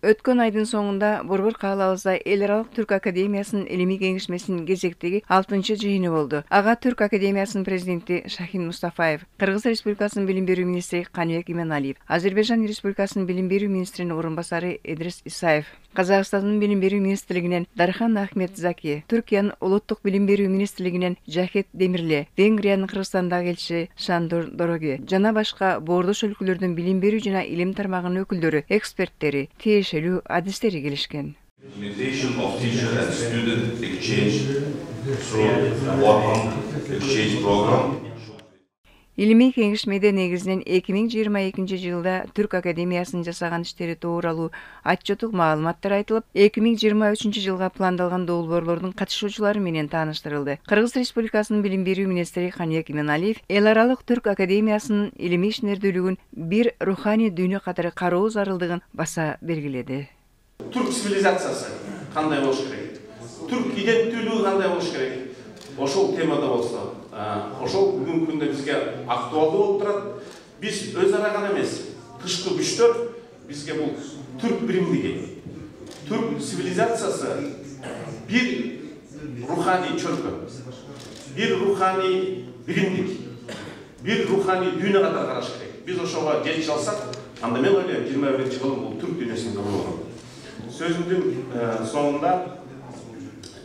Өткөн айдын соңунда Борбор каалабызда эл аралык Түрк академиясынын илимий кеңешмесинин кезектеги 6-чы жыйыны болду. Ага Түрк академиясынын президенти Шахин Мустафаев, Кыргыз Республикасынын билим берүү министри Каныбек Иманалиев, Азербайжан Республикасынын билим берүү министринин орун басары Эдрис Исаев, Казакстандын билим берүү министрлигинен Дархан Ахмет Заки, Түркиянын улуттук билим берүү министрлигинен Жахет Демирле, Венгриянын Кыргызстандагы элчиси Шандор Дороге жана башка боордош өлкөлөрдүн билим берүү жана илим тармагынын өкүлдөрү, эксперттери, тиешелүү адистери келишкен. Implementation of teacher and student exchange through Orhan exchange program. Илимий кеңешмеде негизинен 2022 жылда Түрк академиясынын жасаган иштери тууралуу отчеттук маалыматтар айтылып, 2023 жылга пландалган долбоорлордун катышуучулары менен тааныштырылды. Кыргыз Республикасынын билим берүү министри Каныбек Иманалиев эл аралык Түрк академиясынын илимий ишмердүүлүгүн бир руханий дүйнө катары кароо зарылдыгын баса белгиледи. Түрк цивилизациясы кандай болуш керек? Түрк иденттүүлүгү кандай болуш керек? Ошол темада болсо, ошол бүгүнкү күндө бизге актуалдуу болуп турат. Биз өз ара гана эмес, тышкы күчтөр бизге бул түрк биримдиги, түрк цивилизациясы бир руханий чөлкө, бир руханий биримдик, бир руханий дүйнө катары караш керек. Биз ошого жетише алсак, анда мен ойлойм 21-жылы бул түрк дүйнөсүнүн болот. Сөзүмдүн соңунда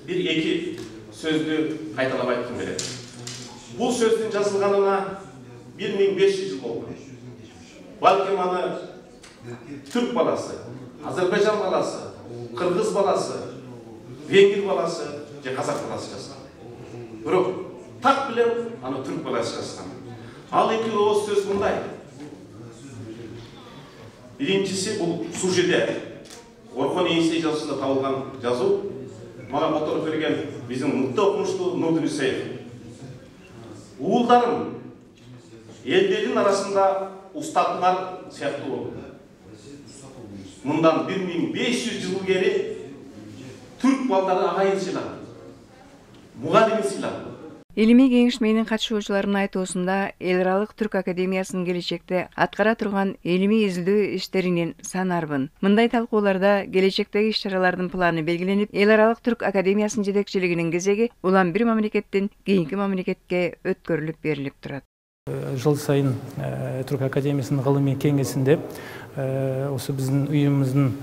бир-эки сөздү кайталап айткым келет. Бул сөздүн жазылганына 1500 жыл болду. Балким аны түрк баласы, Азербайжан баласы, кыргыз баласы, венгер баласы же казак баласы жазган. Бирок так билем аны түрк баласы жазган. Ал эки ооз сөз мындай. Биринчиси бул сужеде Орхон Енисей жазуусунда табылган жазуу. Мага которуп берген биздин мыкты окумуштуу Нурдин Исаев. Уулдарым элдердин арасында устатыңар сыяктуу болду. Мындан 1500 жыл илгери түрк балдары агайын сыйлады. Мугалимин сыйлады. Илимий кеңешменин катышуучуларынын айтуусунда эл аралык Түрк академиясынын келечекте аткара турган илимий изилдөө иштеринин санарбын. Мындай талкууларда келечектеги иш-чаралардын планы белгиленип, эл аралык Түрк академиясынын жетекчилигинин кезеги улам бир мамлекеттен кийинки мамлекетке өткөрүлүп берилип турат. Жыл сайын Түрк академиясынын гылымий кеңесинде осы биздин уюмубуздун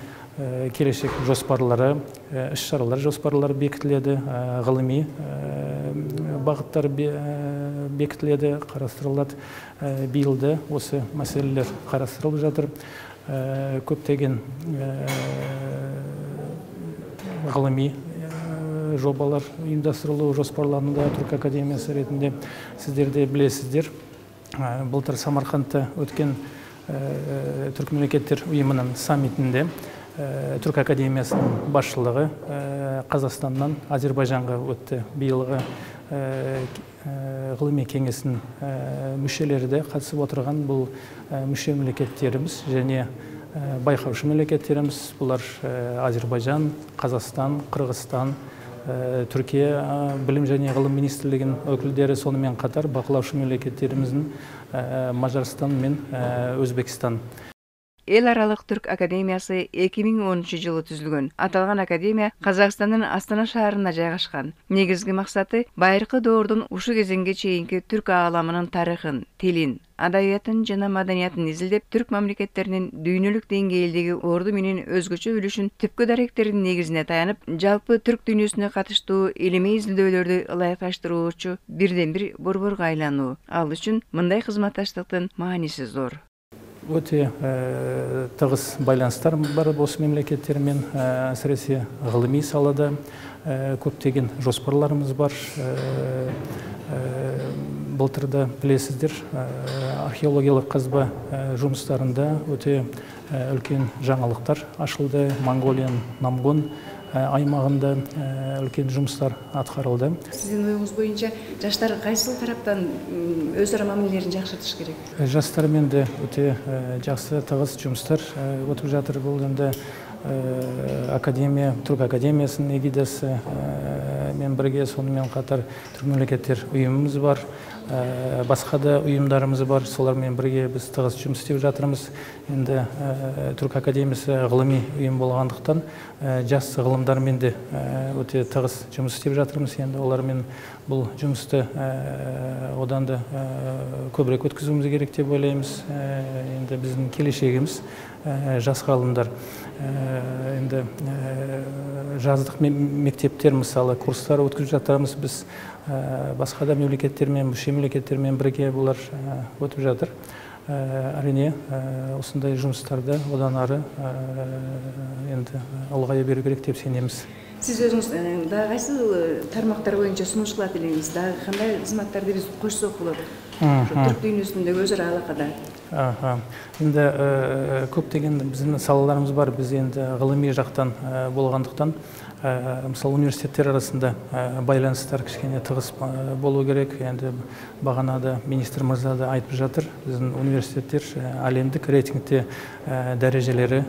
келешек жоспарлары, иш-чаралар жоспарлары бекитиледі, гылымий багыттар бекитиледі, карастырылат. Быйылда осы маселелер карастырылып жатыр. Көптеген гылымий жобалар уюмдастырылуу жоспарлануда Түрк академиясы ретинде. Сиздер де билесиздер, былтыр Самаркандта өткен Түрк мемлекеттер уюмунун саммитинде Түрк академиясынын башчылыгы Казакстандан Азербайжанга өттү. Быйылгы гылымий кеңештин мүчөлөрү да катышып отурган бул мүчө мемлекеттерибиз және байкаушы мемлекеттерибиз. Булар Азербайжан, Казакстан, Кыргызстан, Түркия билим және гылым министрлигинин өкүлдөрү, сонымен катар бакылаушы мемлекеттерибиздин Мажарстан мен Өзбекстан. Эл аралык Түрк академиясы 2010 жылы түзүлгөн. Аталган академия Казакстандын Астана шаарында жайгашкан. Негизги максаты байыркы доордун ушу кезеңге чейинки түрк ааламынын тарыхын, тилин, адабиятын жана маданиятын изилдеп, түрк мамлекеттеринин дүйнөлүк деңгээлдеги орду менен өзгөчө үлүшүн түпкү даректердин негизине таянып, жалпы түрк дүйнөсүнө катыштуу илимий изилдөөлөрдү ылайыкташтыруучу бирден бир борборго айлануу. Ал үчүн мындай кызматташтыктын мааниси зор. Өте тығыз байланыстар бар осы мемлекеттермен, әсіресе ғылыми салада көптеген жоспарларымыз бар. Былтырда білесіздер, археологиялық қазба жұмыстарында өте үлкен жаңалықтар ашылды. Монголияның Намгон аймағында үлкен жұмыстар атқарылды. Сіздің ойыңыз бойынша жаштар кайсыл тараптан өз ара мамилелерин жакшыртыш керек? Жастармен де өте жақсы тығыз жұмыстар өтіп жатыр. Бұл енді академия, Түрк академиясының эгидасы мен бірге, сонымен қатар түрк мемлекеттер ұйымымыз бар. Басқа да ұйымдарымыз бар. Солармен бірге біз тығыз жұмыс істеп жатырмыз. Енді Түрк академиясы ғылыми ұйым болғандықтан жас ғылымдармен де өте тығыз жұмыс істеп жатырмыз. Енді олармен бұл жұмысты одан да көбірек өткізуіміз керек деп ойлаймыз. Енді біздің келешегіміз жас ғалымдар. Енді жаздық мектептер, мысалы, курстар өткізіп жатырмыз. Біз басқа да мемлекеттермен, мүше мемлекеттермен бірге бұлар өтіп жатыр. Әрине, осындай жұмыстарды одан ары енді ұлғая беру керек деп сенеміз. Сіз өзіңіз дағы қайсы тармақтар бойынша ұсыныс қылат елеңіз? Дағы қандай қызматтарды біз қоссақ болады? Түрк дүниесіндегі өзара алақада. Енді көптеген біздің салаларымыз бар. Біз енді ғылыми жақтан болғандықтан, мысалы, университеттер арасында байланыстар кішкене тығыз болу керек. Енді бағанада министр мырза да айтып жатыр, біздің университеттер әлемдік рейтингте дәрежелері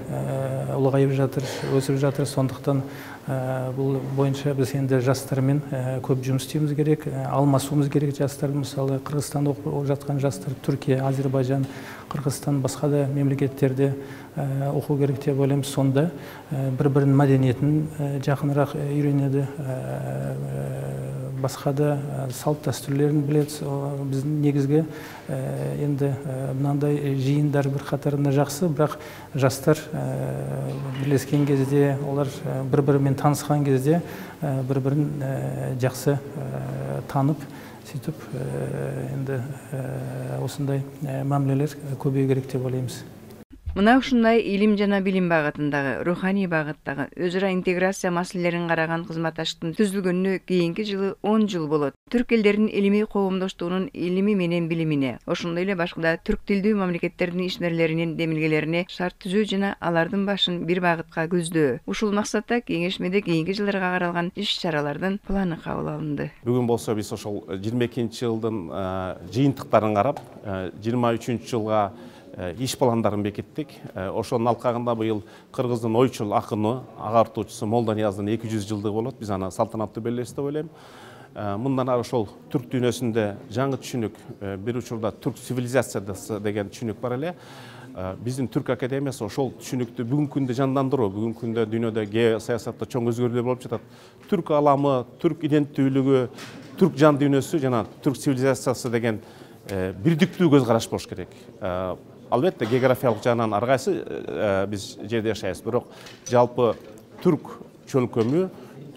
ұлғайып жатыр, өсіп жатыр. Сондықтан бұл бойынша біз енді жастармен көп жұмыс істеуіміз керек, алмасуымыз керек. Жастар, мысалы, Қырғызстанда оқып жатқан жастар Түркия, Азербайжан, Қырғызстан, басқа да мемлекеттерде оқу керек деп ойлаймыз. Сонда бір-бірінің мәдениетін жақынырақ үйренеді, басқа да салт дәстүрлерін біледі. Біздің негізгі енді мынандай жиындар бір қатарында жақсы, бірақ жастар бірлескен кезде, олар бір-бірімен танысқан кезде бір-бірін жақсы танып, сөйтіп енді осындай мәмілелер көбею керек деп ойлаймыз. Мына ушундай илим жана билим багытындагы, руханий багыттагы өзара интеграция маселелерин караган кызматташтыктын түзүлгөнүнө кийинки жылы 10 жыл болот. Түрк элдеринин илимий коомдоштугунун илими менен билимине, ошондой эле башка да түрк тилдүү мамлекеттердин ишмерлеринин демилгелерине шарт түзүү жана алардын башын бир багытка көздөө. Ушул максатта кеңешмеде кийинки жылдарга каралган иш-чаралардын планы кабыл алынды. Бүгін болса біз ошол 22 жылдың жыйынтыктарын карап, 23 жылга иш пландарын бекиттик. Ошонун алкагында быйыл Кыргыздын ойчул акыны, агартуучусу Молданияздын 200 жылдыгы болот. Биз аны салтанаттуу белгилейбиз деп ойлойм. Мындан ары ошол түрк дүйнөсүндө жаңы түшүнүк, бир учурда түрк цивилизациясы деген түшүнүк бар эле. Биздин Түрк академиясы ошол түшүнүктү бүгүнкү күндө жандандыруу, бүгүнкү күндө дүйнөдө геосаясатта чоң өзгөрүүлөр болуп жатат. Түрк аламы, түрк иденттүүлүгү, түрк жан дүйнөсү жана түрк цивилизациясы деген бирдиктүү көз караш болуш керек. Албетте географиялык жагынан ар кайсы биз жерде жашайбыз, бирок жалпы түрк чөлкөмү,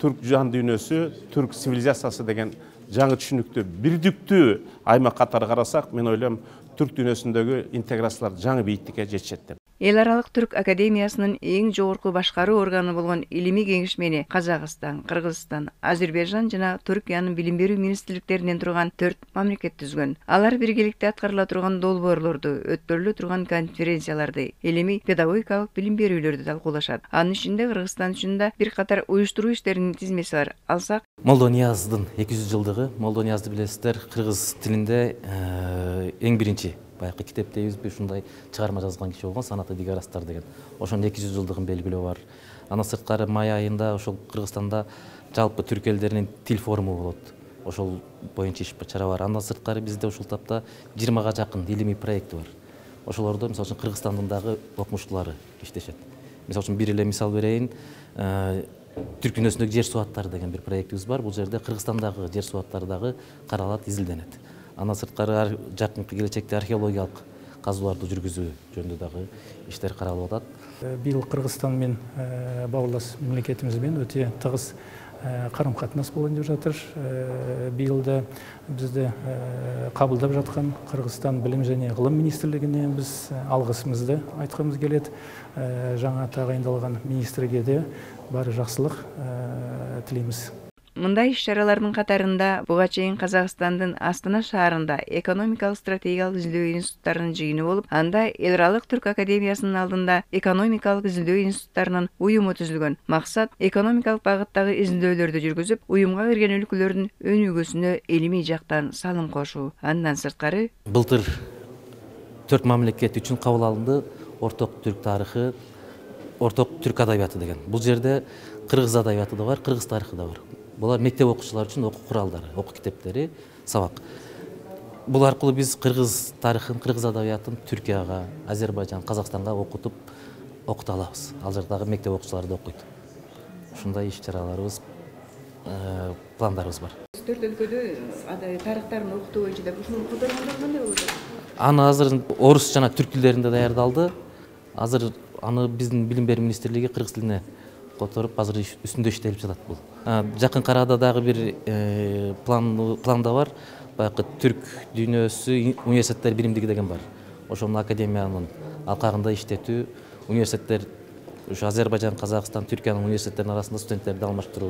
түрк жан дүйнөсү, түрк цивилизациясы деген жаңы түшүнүктү бирдиктүү аймак катары карасак, мен ойлойм түрк дүйнөсүндөгү интеграциялар жаңы бийиктикке жетишет деп. Эл аралык Түрк академиясынын эң жогорку башкаруу органы болгон илимий кеңешмени Казакстан, Кыргызстан, Азербайжан жана Түркиянын билим берүү министрликтеринен турган 4 мамлекет түзгөн. Алар биргеликте аткарыла турган долбоорлорду, өткөрүлө турган конференцияларды, илимий педагогикалык билим берүүлөрдү талкуулашат. Анын ичинде Кыргызстан үчүн да бир катар уюштуруу иштеринин тизмеси бар. Алсак, Молдонияздын 200 жылдыгы, Молдониязды билесиздер, кыргыз тилинде эң биринчи байкы китеп дейбизби, ушундай чыгарма жазган киши болгон, Санаты Дигарастар деген. Ошонун 200 жылдыгын белгилөө бар. Андан сырткары май айында ошол Кыргызстанда жалпы түрк элдеринин тил форуму болот. Ошол боюнча иш чара бар. Андан сырткары бизде ушул тапта 20га жакын илимий проекти бар. Ошолордо мисалы үчүн Кыргызстандын дагы окумуштуулары иштешет. Мисалы үчүн бир эле мисал берейин. Түрк дүйнөсүндөгү жер суаттары деген бир проектибиз бар. Бул жерде Кыргызстандагы жер суаттары дагы каралат, изилденет. Андан сырткары жакынкы келечекте археологиялык казууларды жүргүзүү жөнүндө дагы иштер каралып атат. Быйыл Кыргызстан менен бауырлас мемлекетибиз менен өтө тыгыз карым-катнаш болот деп жатыр. Быйыл да бизди кабылдап жаткан Кыргызстан билим жана гылым министрлигине биз алгысыбызды айткыбыз келет. Жаңа тагайындалган министрге де баары жакшылык тилейбиз. Мындай иш-чаралардын катарында буга чейин Казакстандын Астана шаарында экономикалык стратегиялык изилдөө институттарынын жыйыны болуп, анда эл аралык Түрк академиясынын алдында экономикалык изилдөө институттарынын уюму түзүлгөн. Максат экономикалык багыттагы изилдөөлөрдү жүргүзүп, уюмга кирген өлкөлөрдүн өнүгүүсүнө илимий жактан салым кошуу. Андан сырткары былтыр 4 мамлекет үчүн кабыл алынды орток түрк тарыхы, орток түрк адабияты деген. Бул жерде кыргыз адабияты да бар, кыргыз тарыхы да бар. Булар мектеп окуучулары үчүн окуу куралдары, окуу китептери, сабак. Бул аркылуу биз кыргыз тарыхын, кыргыз адабиятын Түркияга, Азербайжан, Казакстанга окутуп, окута алабыз. Ал жактагы мектеп окуучулары да окуйт. Ушундай иш чараларыбыз, пландарыбыз бар. Төрт өлкөдө адай тарыхтарын окутуу боюнча да ушуну которгондор кандай болот? Аны азыр орус жана түрк тилдеринде даярдалды. Азыр аны биздин билим берүү министрлиги кыргыз тилине которуп, азыр үстүндө иштелип жатат бул. Жакын арада дагы бир планда бар. Баягы түрк дүйнөсү университеттер биримдиги деген бар. Ошонун академиянын алкагында иштетүү, университеттер ушу Азербайжан, Казакстан, Түркиянын университеттеринин арасында студенттерди алмаштыруу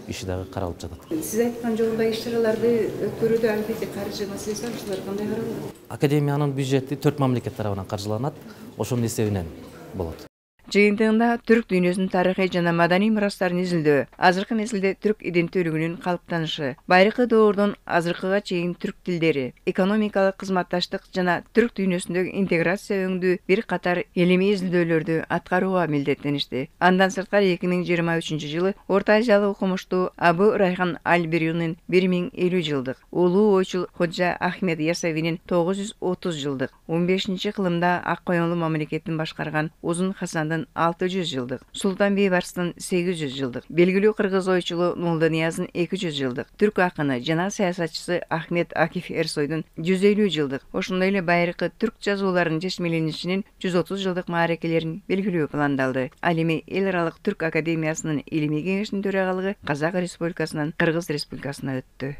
иши дагы каралып жатат. Сиз айткан жолдой иш-чараларды өткөрүүдө албетте каржы маселеси бар, ушулар кандай каралат? Академиянын бюджети 4 мамлекет тарабынан каржыланат, ошонун эсебинен болот. Жыйынтыгында түрк дүйнөсүнүн тарыхый жана маданий мурастарын изилдөө, азыркы мезгилде түрк иденттүүлүгүнүн калыптанышы, байыркы доордон азыркыга чейин түрк тилдери, экономикалык кызматташтык жана түрк дүйнөсүндөгү интеграция өңдүү бир катар илимий изилдөөлөрдү аткарууга милдеттеништи. Андан сырткары 2023-жылы Орто Азиялык окумуштуу Абу Райхан Аль-Бирюнун 1050 жылдык, улуу ойчул Ходжа Ахмед Ясавинин 930 жылдык, 15-кылымда Ак Коюнлуу мамлекетин башкарган Узун Хасандын 600 жылдык, Султан Бейбарстын 800 жылдык, белгилүү кыргыз ойчулу Молдонияздын 200 жылдык, түрк акыны жана саясатчысы Ахмет Акиф Эрсойдун 150 жылдык, ошондой эле байыркы түрк жазууларынын чечмеленишинин 130 жылдык маарекелерин белгилөө пландалды. Ал эми эл аралык түрк академиясынын илимий кеңешинин төрагалыгы Казак Республикасынан Кыргыз Республикасына өттү.